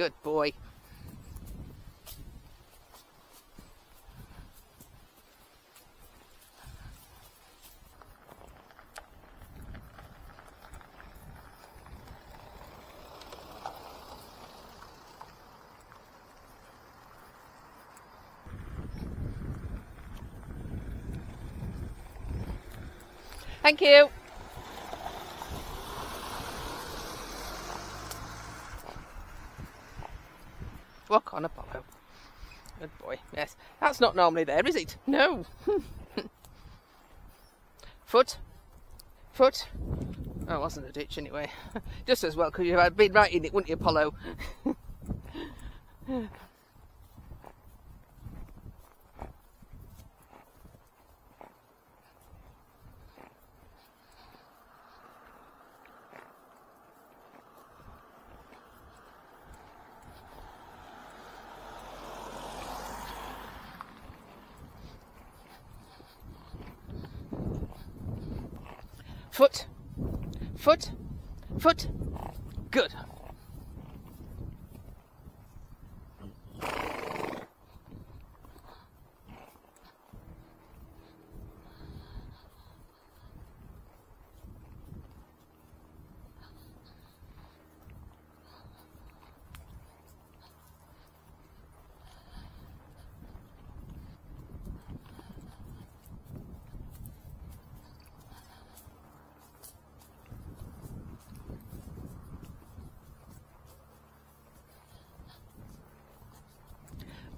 Good boy. Thank you. Walk on, Apollo. Good boy. Yes, that's not normally there, is it? No. Foot. Foot. Oh, it wasn't a ditch anyway. Just as well, because you had been right in it, wouldn't you, Apollo? Foot, foot, foot. Good.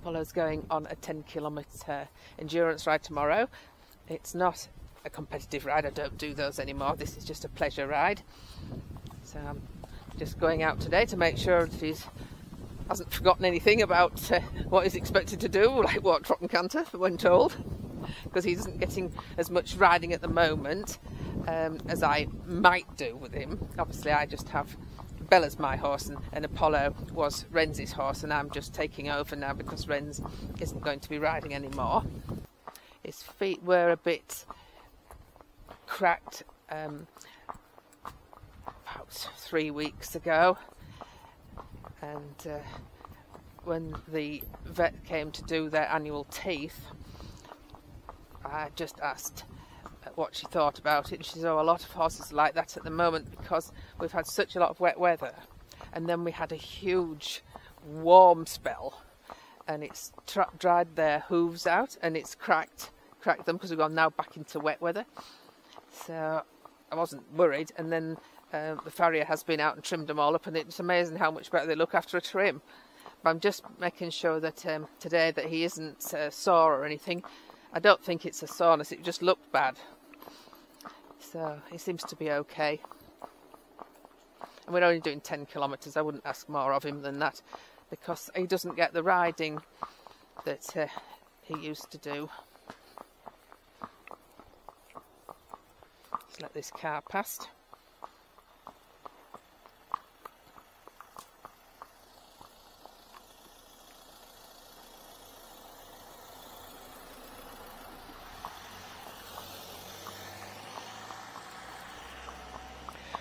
Apollo's going on a 10-kilometre endurance ride tomorrow. It's not a competitive ride, I don't do those anymore. This is just a pleasure ride. So I'm just going out today to make sure that he hasn't forgotten anything about what he's expected to do, like walk, trot and canter when told, because he isn't getting as much riding at the moment as I might do with him. Obviously I just have Bella's my horse and Apollo was Renz's horse, and I'm just taking over now because Renz isn't going to be riding anymore. His feet were a bit cracked about 3 weeks ago, and when the vet came to do their annual teeth, I just asked what she thought about it, and she said, oh, a lot of horses are like that at the moment because we've had such a lot of wet weather, and then we had a huge warm spell and it's dried their hooves out and it's cracked them because we've gone now back into wet weather. So I wasn't worried, and then the farrier has been out and trimmed them all up, and it's amazing how much better they look after a trim. But I'm just making sure that today that he isn't sore or anything. I don't think it's a soreness, it just looked bad. So he seems to be okay. And we're only doing 10 kilometres. I wouldn't ask more of him than that because he doesn't get the riding that he used to do. Let's let this car past.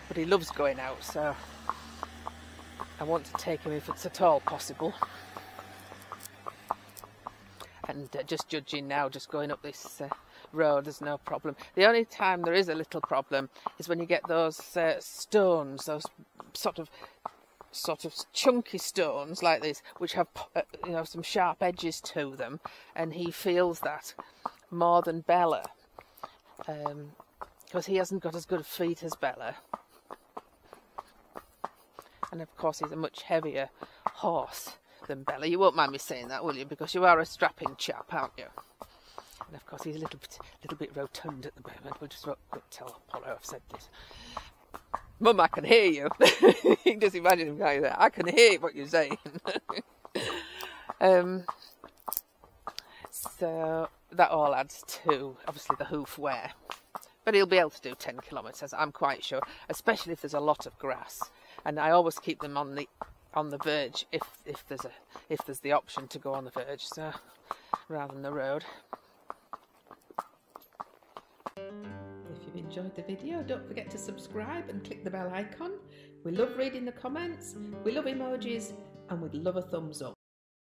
But he loves going out, so I want to take him if it's at all possible. And just judging now, just going up this road, there's no problem. The only time there is a little problem is when you get those stones, those sort of chunky stones like this, which have some sharp edges to them, and he feels that more than Bella, because he hasn't got as good feet as Bella. And of course he's a much heavier horse than Bella. You won't mind me saying that, will you? Because you are a strapping chap, aren't you? And of course he's a little bit rotund at the moment. We'll just tell Apollo I've said this. Mum, I can hear you. You can just imagine him going there. I can hear what you're saying. So that all adds to, obviously, the hoof wear. But he'll be able to do 10 kilometres, I'm quite sure, especially if there's a lot of grass. And I always keep them on the verge if there's the option to go on the verge, so rather than the road. If you've enjoyed the video, don't forget to subscribe and click the bell icon. We love reading the comments, we love emojis, and we'd love a thumbs up.